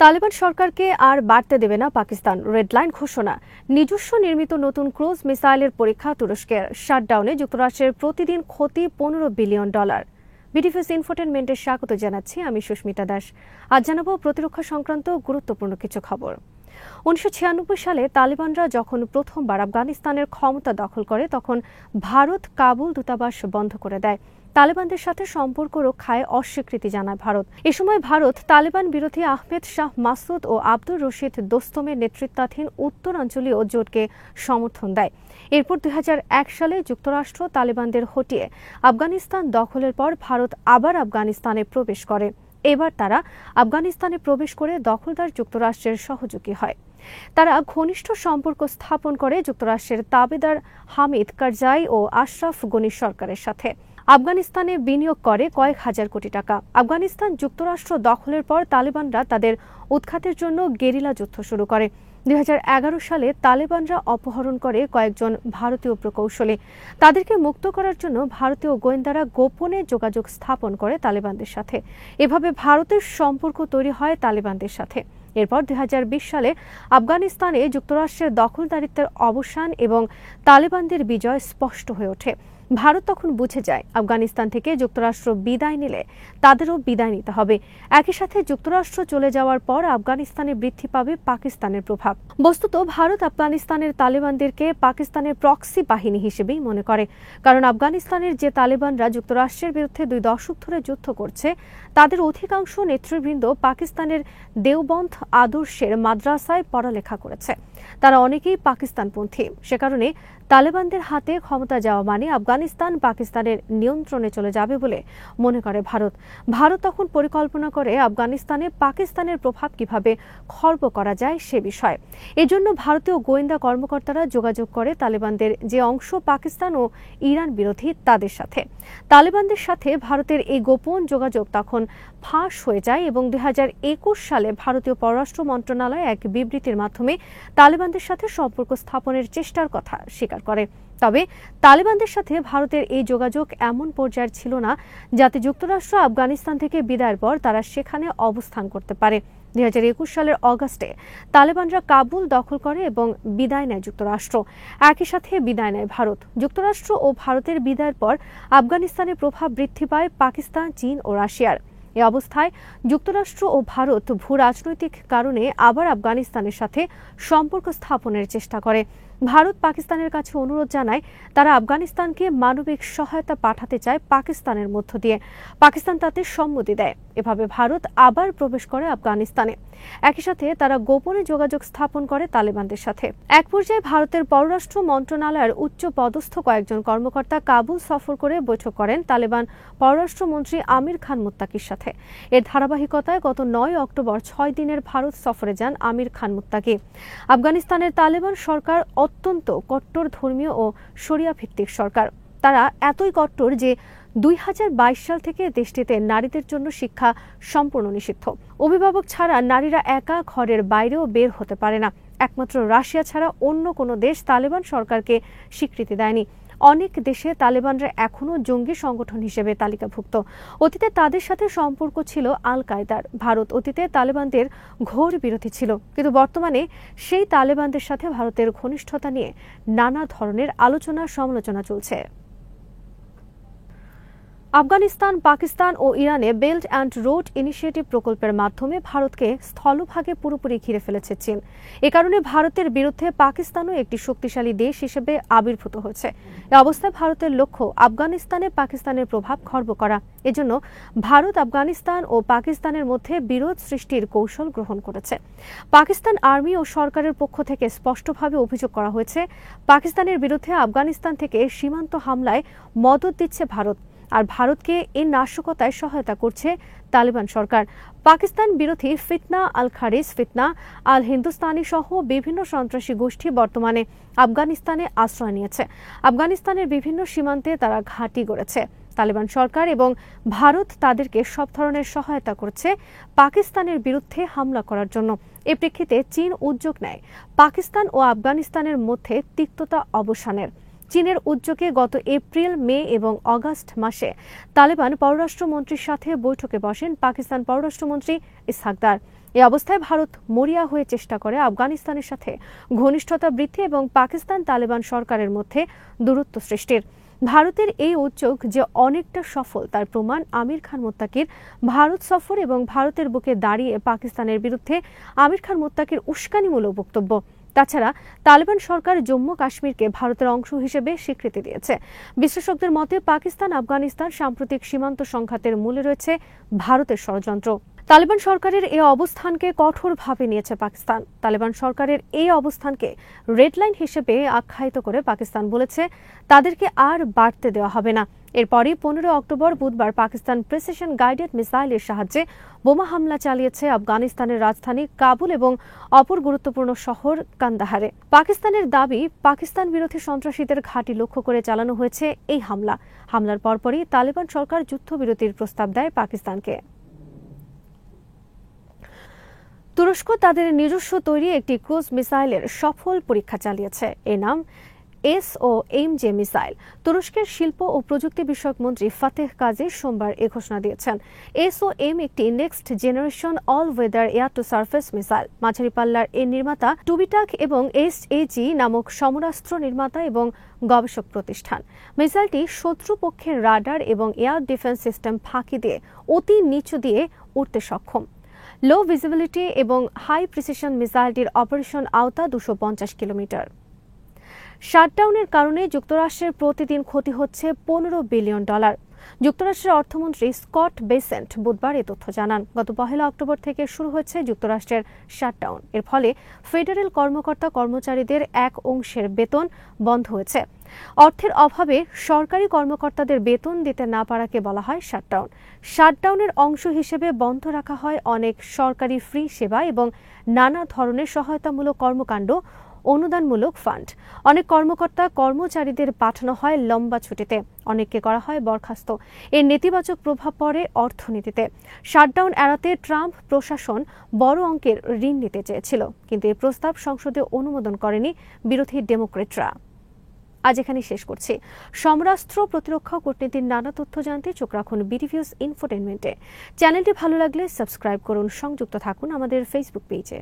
তালেবান সরকারকে আর বাড়তে দেবে না পাকিস্তান, রেড লাইন ঘোষণা। নিজস্ব নির্মিত নতুন ক্রুজ মিসাইলের পরীক্ষা তুরস্কের। শাটডাউনে যুক্তরাষ্ট্রের প্রতিদিন ক্ষতি $15 বিলিয়ন। বিডিফিস ইনফোটেনমেন্টের স্বাগত জানাচ্ছি, আমি সুস্মিতা দাস। আজ জানাবো প্রতিরক্ষা সংক্রান্ত গুরুত্বপূর্ণ কিছু খবর। 1996 সালে তালেবানরা যখন প্রথমবার আফগানিস্তানের ক্ষমতা দখল করে, তখন ভারত কাবুল দূতাবাস বন্ধ করে দেয়। তালেবানদের সাথে সম্পর্ক রক্ষায় অস্বীকৃতি জানায় ভারত। এ সময় ভারত তালেবান বিরোধী আহমেদ শাহ মাসুদ ও আব্দুর রশিদ দোস্তমের নেতৃত্বাধীন উত্তরাঞ্চলীয় জোটকে সমর্থন দেয়। এরপর 2001 সালে যুক্তরাষ্ট্র তালেবানদের হটিয়ে আফগানিস্তান দখলের পর ভারত আবার আফগানিস্তানে প্রবেশ করে। এবার তারা আফগানিস্তানে প্রবেশ করে দখলদার যুক্তরাষ্ট্রের সহযোগী হয়। তারা ঘনিষ্ঠ সম্পর্ক স্থাপন করে যুক্তরাষ্ট্রের তাবেদার হামিদ কারজাই ও আশরাফ গনি সরকারের সাথে। আফগানিস্তানে বিনিয়োগ করে কয়েক হাজার কোটি টাকা। আফগানিস্তান যুক্তরাষ্ট্র দখলের পর তালেবানরা তাদের উৎখাতের জন্য গেরিলা যুদ্ধ শুরু করে। 2011 সালে তালেবানরা অপহরণ করে কয়েকজন ভারতীয় প্রকৌশলী। তাদেরকে মুক্ত করার জন্য ভারতীয় গোয়েন্দারা গোপনে যোগাযোগ স্থাপন করে তালেবানদের সাথে। এভাবে ভারতের সম্পর্ক তৈরি হয় তালেবানদের সাথে। এরপর 2020 সালে আফগানিস্তানে যুক্তরাষ্ট্রের দখলদারিত্বের অবসান এবং তালেবানদের বিজয় স্পষ্ট হয়ে ওঠে। ভারত তখন বুঝে যায় আফগানিস্তান থেকে যুক্তরাষ্ট্র বিদায় নিলে তাদেরও বিদায় নিতে হবে। একই সাথে যুক্তরাষ্ট্র চলে যাওয়ার পর আফগানিস্তানে বৃদ্ধি পাবে পাকিস্তানের প্রভাব। বস্তুত ভারত আফগানিস্তানের তালেবানদেরকে পাকিস্তানের প্রক্সি বাহিনী হিসেবেই মনে করে, কারণ আফগানিস্তানের যে তালেবানরা যুক্তরাষ্ট্রের বিরুদ্ধে 2 দশক ধরে যুদ্ধ করছে, তাদের অধিকাংশ নেতৃবৃন্দ পাকিস্তানের দেওবন্দ আদর্শের মাদ্রাসায় পড়ালেখা করেছে। তারা অনেকেই পাকিস্তানপন্থী। সে কারণে তালেবানদের হাতে ক্ষমতা যাওয়া মানে আফগানিস্তান পাকিস্তানের নিয়ন্ত্রণে চলে যাবে বলে মনে করে ভারত। ভারত তখন পরিকল্পনা করে আফগানিস্তানে পাকিস্তানের প্রভাব কিভাবে খর্ব করা যায় সে বিষয়ে। এজন্য ভারতীয় গোয়েন্দা কর্মকর্তারা যোগাযোগ করে তালেবানদের যে অংশ পাকিস্তান ও ইরান বিরোধী তাদের সাথে। তালেবানদের সাথে ভারতের এই গোপন যোগাযোগ তখন ফাঁস হয়ে যায় এবং 2021 সালে ভারতীয় পররাষ্ট্র মন্ত্রণালয় এক বিবৃতির মাধ্যমে তালেবানদের সাথে সম্পর্ক স্থাপনের চেষ্টার কথা স্বীকার করে। তবে তালেবানদের সাথে ভারতের এই যোগাযোগ এমন পর্যায়ের ছিল না যাতে যুক্তরাষ্ট্র আফগানিস্তান থেকে বিদায়ের পর তারা সেখানে অবস্থান করতে পারে। 2021 সালের অগাস্টে তালেবানরা কাবুল দখল করে এবং বিদায় নেয় যুক্তরাষ্ট্র। একই সাথে বিদায় নেয় ভারত। যুক্তরাষ্ট্র ও ভারতের বিদায়ের পর আফগানিস্তানের প্রভাব বৃদ্ধি পায় পাকিস্তান, চীন ও রাশিয়ার। এ অবস্থায় যুক্তরাষ্ট্র ও ভারত ভূ রাজনৈতিক কারণে আবার আফগানিস্তানের সাথে সম্পর্ক স্থাপনের চেষ্টা করে। ভারত পাকিস্তানের কাছে অনুরোধ জানায় তারা আফগানিস্তানকে মানবিক সহায়তা পাঠাতে চায় পাকিস্তানের মধ্য দিয়ে। পাকিস্তান তাতে সম্মতি দেয়। এভাবে ভারত আবার প্রবেশ করে আফগানিস্তানে। একই সাথে তারা গোপনে যোগাযোগ স্থাপন করে তালেবানদের সাথে। এক পর্যায়ে ভারতের পররাষ্ট্র মন্ত্রণালয়ের উচ্চ পদস্থ কয়েকজন কর্মকর্তা কাবুল সফর করে বৈঠক করেন তালেবান পররাষ্ট্রমন্ত্রী আমির খান মুত্তাকির সাথে। এর ধারাবাহিকতায় গত 9 অক্টোবর 6 দিনের ভারত সফরে যান আমির খান মুত্তাকি। আফগানিস্তানের তালেবান সরকার অত্যন্ত কট্টর ধর্মীয় ও শরিয়া ভিত্তিক সরকার। তারা এতই কট্টর যে 2022 সাল থেকে দেশটিতে নারীদের জন্য শিক্ষা সম্পূর্ণ নিষিদ্ধ। অভিভাবক ছাড়া নারীরা একা ঘরের বাইরেও বের হতে পারে না। একমাত্র রাশিয়া ছাড়া অন্য কোনো দেশ তালেবান সরকারকে স্বীকৃতি দেয়নি। অনেক দেশে তালেবানরা এখনও জঙ্গি সংগঠন হিসেবে তালিকাভুক্ত। অতীতে তাদের সাথে সম্পর্ক ছিল আল কায়দার। ভারত অতীতে তালেবানদের ঘোর বিরোধী ছিল, কিন্তু বর্তমানে সেই তালেবানদের সাথে ভারতের ঘনিষ্ঠতা নিয়ে নানা ধরনের আলোচনা সমালোচনা চলছে। আফগানিস্তান, পাকিস্তান ও ইরানে বেল্ট অ্যান্ড রোড ইনিশিয়েটিভ প্রকল্পের মাধ্যমে ভারতকে স্থলভাগে পুরোপুরি ঘিরে ফেলেছে চীন। এ কারণে ভারতের বিরুদ্ধে পাকিস্তানও একটি শক্তিশালী দেশ হিসেবে আবির্ভূত হয়েছে। এ অবস্থায় ভারতের লক্ষ্য আফগানিস্তানে পাকিস্তানের প্রভাব খর্ব করা। এজন্য ভারত আফগানিস্তান ও পাকিস্তানের মধ্যে বিরোধ সৃষ্টির কৌশল গ্রহণ করেছে। পাকিস্তান আর্মি ও সরকারের পক্ষ থেকে স্পষ্টভাবে অভিযোগ করা হয়েছে, পাকিস্তানের বিরুদ্ধে আফগানিস্তান থেকে সীমান্ত হামলায় মদদ দিচ্ছে ভারত, আর ভারতকে এই নাশকতায় সহায়তা করছে তালেবান সরকার। পাকিস্তান বিরোধী ফিতনা আল খারিজ, ফিতনা আল হিন্দুস্তানি সহ বিভিন্ন সন্ত্রাসী গোষ্ঠী বর্তমানে আফগানিস্তানে আশ্রয় নিয়েছে। আফগানিস্তানের বিভিন্ন সীমান্তে তারা ঘাঁটি গড়েছে। তালেবান সরকার এবং ভারত তাদেরকে সব ধরনের সহায়তা করছে পাকিস্তানের বিরুদ্ধে হামলা করার জন্য। এ প্রেক্ষিতে চীন উদ্যোগ নেয় পাকিস্তান ও আফগানিস্তানের মধ্যে তিক্ততা অবসানের। চীনের উদ্যোগে গত এপ্রিল, মে এবং অগাস্ট মাসে তালেবান পররাষ্ট্রমন্ত্রীর সাথে বৈঠকে বসেন পাকিস্তান পররাষ্ট্রমন্ত্রী ইসহাক দার। এই অবস্থায় ভারত মরিয়া হয়ে চেষ্টা করে আফগানিস্তানের সাথে ঘনিষ্ঠতা বৃদ্ধি এবং পাকিস্তান তালেবান সরকারের মধ্যে দূরত্ব সৃষ্টির। ভারতের এই উদ্যোগ যে অনেকটা সফল তার প্রমাণ আমির খান মোত্তাকির ভারত সফর এবং ভারতের বুকে দাঁড়িয়ে পাকিস্তানের বিরুদ্ধে আমির খান মোত্তাকির উস্কানিমূলক বক্তব্য। তাছাড়া তালেবান সরকার জম্মু কাশ্মীরকে ভারতের অংশ হিসেবে স্বীকৃতি দিয়েছে। বিশ্লেষকদের মতে পাকিস্তান আফগানিস্তান সাম্প্রতিক সীমান্ত সংঘাতের মূলে রয়েছে ভারতের ষড়যন্ত্র। তালেবান সরকারের এই অবস্থানকে কঠোরভাবে নিয়েছে পাকিস্তান। তালেবান সরকারের এই অবস্থানকে রেড লাইন হিসেবে আখ্যায়িত করে পাকিস্তান বলেছে তাদেরকে আর বাড়তে দেওয়া হবে না। এরপরই 15 অক্টোবর বুধবার পাকিস্তান প্রিসিশন গাইডেড মিসাইলের সাহায্যে বোমা হামলা চালিয়েছে আফগানিস্তানের রাজধানী কাবুল এবং অপর গুরুত্বপূর্ণ শহর কান্দাহারে। পাকিস্তানের দাবি, পাকিস্তান বিরোধী সন্ত্রাসীদের ঘাঁটি লক্ষ্য করে চালানো হয়েছে এই হামলা। হামলার পরপরই তালেবান সরকার যুদ্ধবিরতির প্রস্তাব দেয় পাকিস্তানকে। তুরস্ক তাদের নিজস্ব তৈরি একটি ক্রুজ মিসাইলের সফল পরীক্ষা চালিয়েছে। এর নাম SOMJ মিসাইল। তুরস্কের শিল্প ও প্রযুক্তি বিষয়ক মন্ত্রী ফাতেহ কাজী সোমবার এ ঘোষণা দিয়েছেন। SOM একটি next generation all weather air to surface missile. মাঝারি পাল্লার এর নির্মাতা টুবিটাক এবং SAG নামক সমরাস্ত্র নির্মাতা এবং গবেষক প্রতিষ্ঠান। মিসাইলটি শত্রুপক্ষের রাডার এবং এয়ার ডিফেন্স সিস্টেম ফাঁকি দিয়ে অতি নিচু দিয়ে উঠতে সক্ষম। লো ভিজিবিলিটি এবং হাই প্রিসিশন মিসাইলটির অপারেশন আওতা 250 কিলোমিটার। শাটডাউনের কারণে যুক্তরাষ্ট্রের প্রতিদিন ক্ষতি হচ্ছে $15 বিলিয়ন। যুক্তরাষ্ট্রের অর্থমন্ত্রী স্কট বেসেন্ট বুধবার এ তথ্য জানান। গত 1 অক্টোবর থেকে শুরু হয়েছে যুক্তরাষ্ট্রের শাটডাউন। এর ফলে ফেডারেল কর্মকর্তা কর্মচারীদের এক অংশের বেতন বন্ধ হয়েছে। অর্থের অভাবে সরকারি কর্মকর্তাদের বেতন দিতে না পারাকে বলা হয় শাটডাউন। শাটডাউনের অংশ হিসেবে বন্ধ রাখা হয় অনেক সরকারি ফ্রি সেবা এবং নানা ধরনের সহায়তামূলক কর্মকাণ্ড, অনুদানমূলক ফান্ড। অনেক কর্মকর্তা কর্মচারীদের পাঠানো হয় লম্বা ছুটিতে, অনেককে করা হয় বরখাস্ত। এর নেতিবাচক প্রভাব পড়ে অর্থনীতিতে। শাটডাউন এড়াতে ট্রাম্প প্রশাসন বড় অঙ্কের ঋণ নিতে চেয়েছিল, কিন্তু এই প্রস্তাব সংসদে অনুমোদন করেনি বিরোধী ডেমোক্রেটরা। আজ এখানে শেষ করছি। সমরাস্ত্র, প্রতিরক্ষা ও কূটনীতির নানা তথ্য জানতে চোখ রাখুন বিডিভিউজ ইনফোটেইনমেন্টে। চ্যানেলটি ভালো লাগলে সাবস্ক্রাইব করুন, সংযুক্ত থাকুন আমাদের ফেসবুক পেজে।